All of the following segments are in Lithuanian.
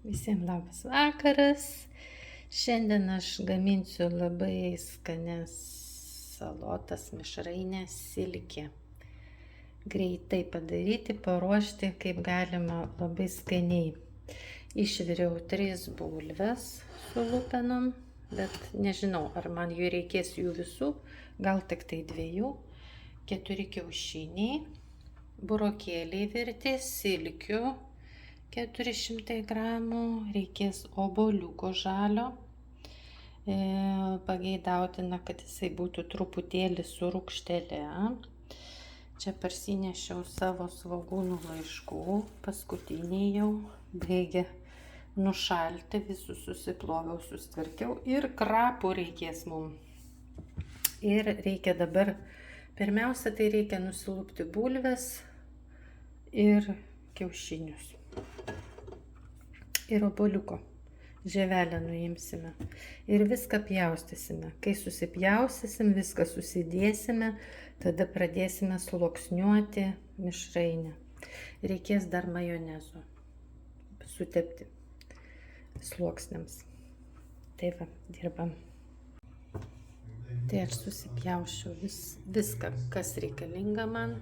Visiems labas vakaras. Šiandien aš gaminsiu labai skanias salotas, mišrainės, silkė. Greitai padaryti, paruošti kaip galima labai skaniai. Išviriau 3 bulves su lupenom, bet nežinau, ar man jų reikės jų visų, gal tik tai 2. 4 kiaušiniai, burokėliai virti, silkių 400 gramų, reikės obuoliuko žalio. Pageidautina, kad jisai būtų truputėlį su rūgštele. Čia parsinešiau savo svogūnų laiškų, paskutiniai jau baigia nušalti, visus susiploviau, susitvarkiau ir krapų reikės mums. Ir reikia dabar, pirmiausia, tai reikia nusilupti bulves ir kiaušinius. Ir obuoliuko žievelę nuimsime. Ir viską pjaustysime. Kai susipjaustysim, viską susidėsime, tada pradėsime sluoksniuoti mišrainę. Reikės dar majonezo sutepti sluoksniams. Tai va, dirbam. Tai aš susipjaušiu viską, kas reikalinga man.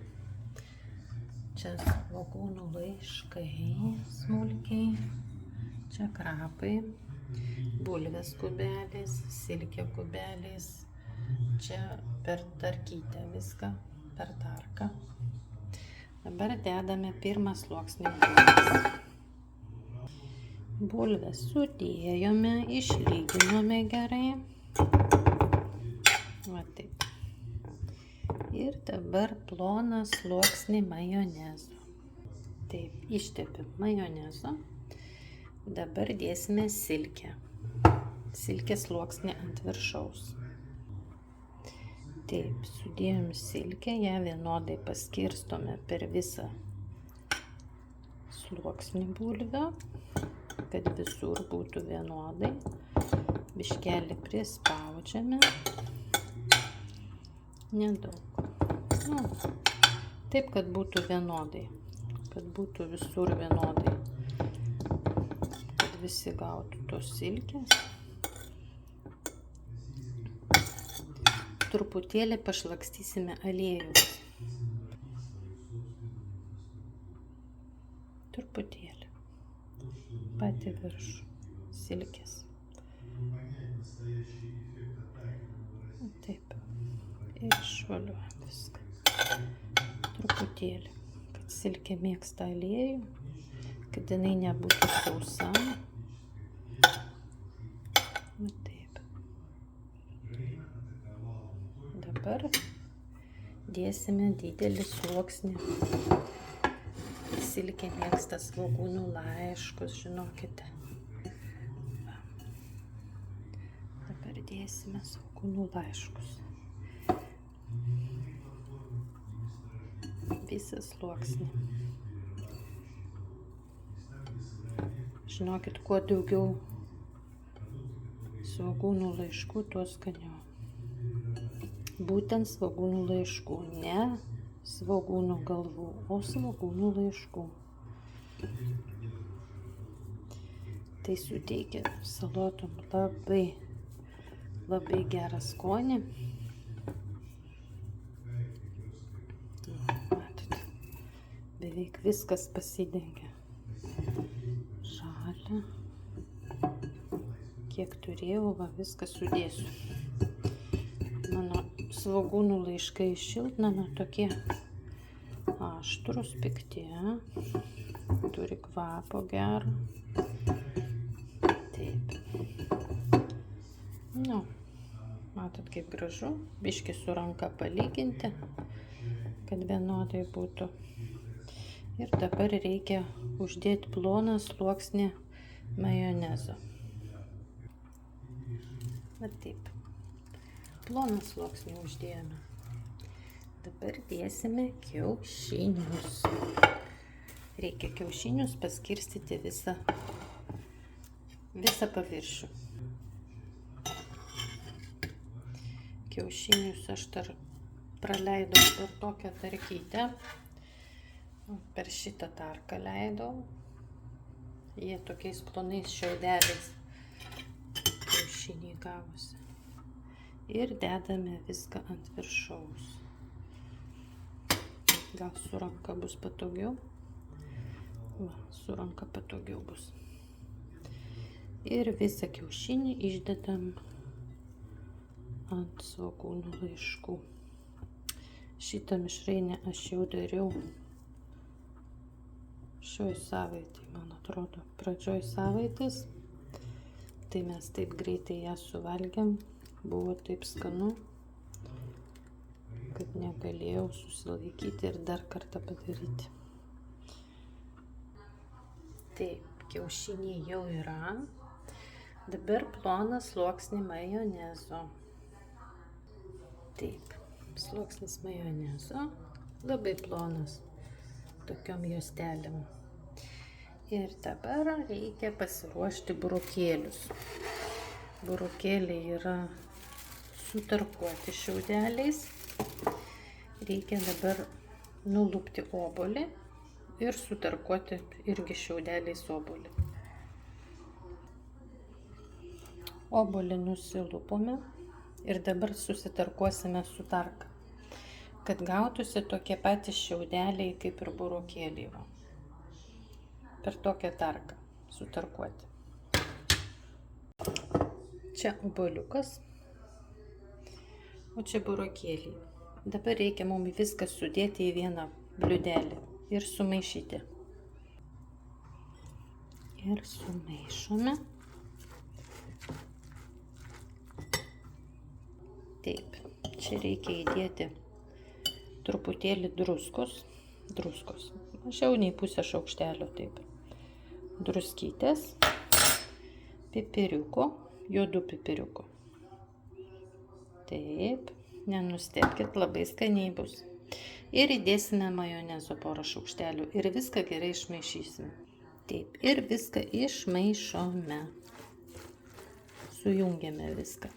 Čia svogūnų laiškai smulkiai. Čia krapai, bulvės kubeliais, silkė kubeliais. Čia per tarkytę viską, per tarką. Dabar dedame pirmą sluoksnį bulvės. Bulvės sudėjome, išlyginome gerai. Va taip. Ir dabar ploną sluoksnį majonezo. Taip, ištepiu majonezo. Dabar dėsime silkę. Silkės sluoksnį ant viršaus. Taip, sudėjom silkę, ją vienodai paskirstome per visą sluoksnį bulvę, kad visur būtų vienodai. Biškelį prispaudžiame. Nedaug. Taip, kad būtų vienodai. Kad būtų visur vienodai. Visi gautų tos silkės. Truputėlį pašlakstysime aliejus. Truputėlį. Patį viršų silkės. Taip. Ir išvaliuojam viską. Truputėlį. Kad silkė mėgsta aliejų. Kad jinai nebūtų sausa. Taip. Dabar dėsime didelį sluoksnį. Silkė mėgsta svogūnų laiškus, žinokite. Dabar dėsime svogūnų laiškus. Visą sluoksnį. Žinokit, kuo daugiau svogūnų laiškų, tuo skaniau. Būtent svogūnų laiškų, ne svogūnų galvų, o svogūnų laiškų. Tai suteikia salotom labai gerą skonį. Matot, beveik viskas pasidengia. Žalia. Kiek turėjau, va viską sudėsiu. Mano svogūnų laiškai iš šiltnamio tokie aštrus, pikti. Turi kvapo gerą. Taip. Matot, kaip gražu. Biškį su ranka palyginti, kad vienodai būtų. Ir dabar reikia uždėti ploną sluoksnį majonezo. Va taip. Ploną sluoksnį uždėjome. Dabar dėsime kiaušinius. Reikia kiaušinius paskirstyti visą paviršių. Kiaušinius aš praleidau per tokią tarkytę. Per šitą tarką leidau. Jie tokiais plonais šiaudeliais kiaušiniai gavosi. Ir dedame viską ant viršaus. Gal su ranka bus patogiau? Va, su ranka patogiau bus. Ir visą kiaušinį išdedam ant svogūnų laiškų. Šitą mišrainę aš jau dariau šioj savaitėj, man atrodo, pradžioj savaitės. Tai mes taip greitai ją suvalgėm, buvo taip skanu, kad negalėjau susilaikyti ir dar kartą padaryti. Taip, kiaušiniai jau yra. Dabar ploną sluoksnį majonezo. Taip, sluoksnis majonezo, labai plonas, tokiom juostelėm. Ir dabar reikia pasiruošti burokėlius. Burokėliai yra sutarkuoti šiaudeliais. Reikia dabar nulupti obuolį ir sutarkuoti irgi šiaudeliais obuolį. Obuolį nusilupome ir dabar susitarkuosime su tarka, kad gautųsi tokie patys šiaudeliai kaip ir burokėliai. Per tokią tarką sutarkuoti. Čia obuoliukas, o čia burokėliai. Dabar reikia mums viską sudėti į vieną bliūdelį ir sumaišyti. Ir sumaišome. Taip, čia reikia įdėti truputėlį druskos, mažiau nei pusę šaukštelio, taip. Druskytės, pipiriuko, juodų pipiriuko. Taip, nenustebkit, labai skaniai bus. Ir įdėsime majonezo porą šaukštelių ir viską gerai išmaišysime. Taip, ir viską išmaišome. Sujungiame viską.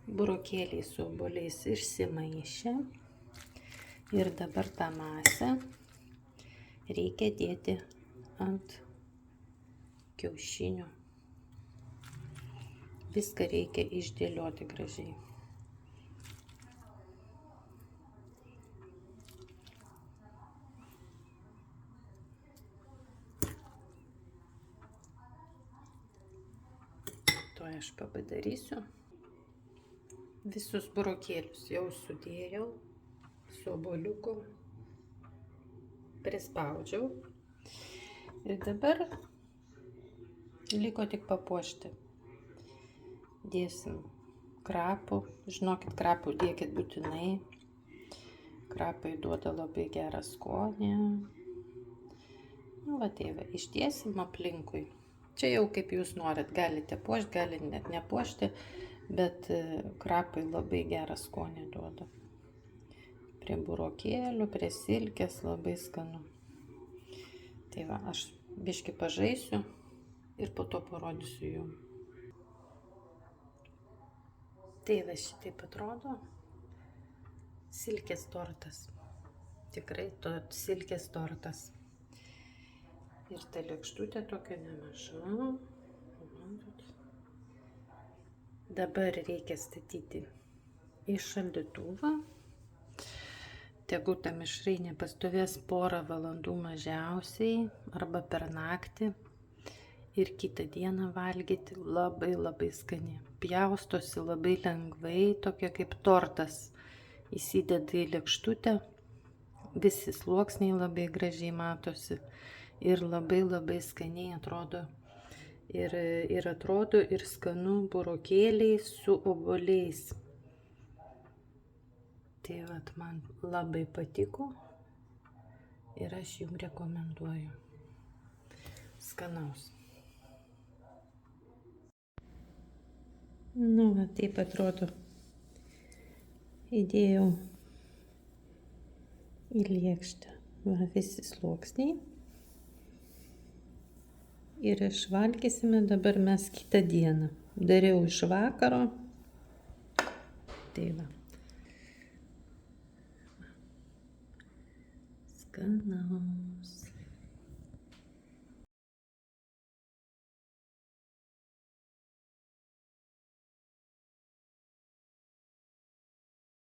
Burokėliai su obuoliais išsimaišė. Ir dabar tą masę reikia dėti ant kiaušinių. Viską reikia išdėlioti gražiai. To aš padarysiu. Visus burokėlius jau sudėjau su obuoliuku. Prispaudžiau ir dabar liko tik papuošti. Dėsim krapų, žinokit, krapų dėkit būtinai. Krapai duoda labai gerą skonį. Va tai va, ištiesim aplinkui. Čia jau kaip jūs norit, galite puošti, galite net nepuošti, bet krapai labai gerą skonį duoda. Prie burokėlių, prie silkės labai skanu. Tai va, aš biškį pažaisiu ir po to parodysiu jum. Tai va, šitaip atrodo silkės tortas. Tikrai silkės tortas. Ir ta lėkštutė tokia nemaža. Dabar reikia statyti į šaldytuvą. Tegu ta mišrainė pastovės porą valandų mažiausiai arba per naktį ir kitą dieną valgyti labai skani. Pjaustosi labai lengvai, tokia kaip tortas. Įsideda į lėkštutę, visi sluoksniai labai gražiai matosi ir labai skaniai atrodo. Ir atrodo ir skanu burokėliai su obuoliais. Tai vat man labai patiko ir aš jums rekomenduoju. Skanaus. Nu, va, taip atrodo. Įdėjau į lėkštę va, visi sluoksniai. Ir išvalgysime dabar mes kitą dieną. Dariau iš vakaro. Tai va. Skanaus.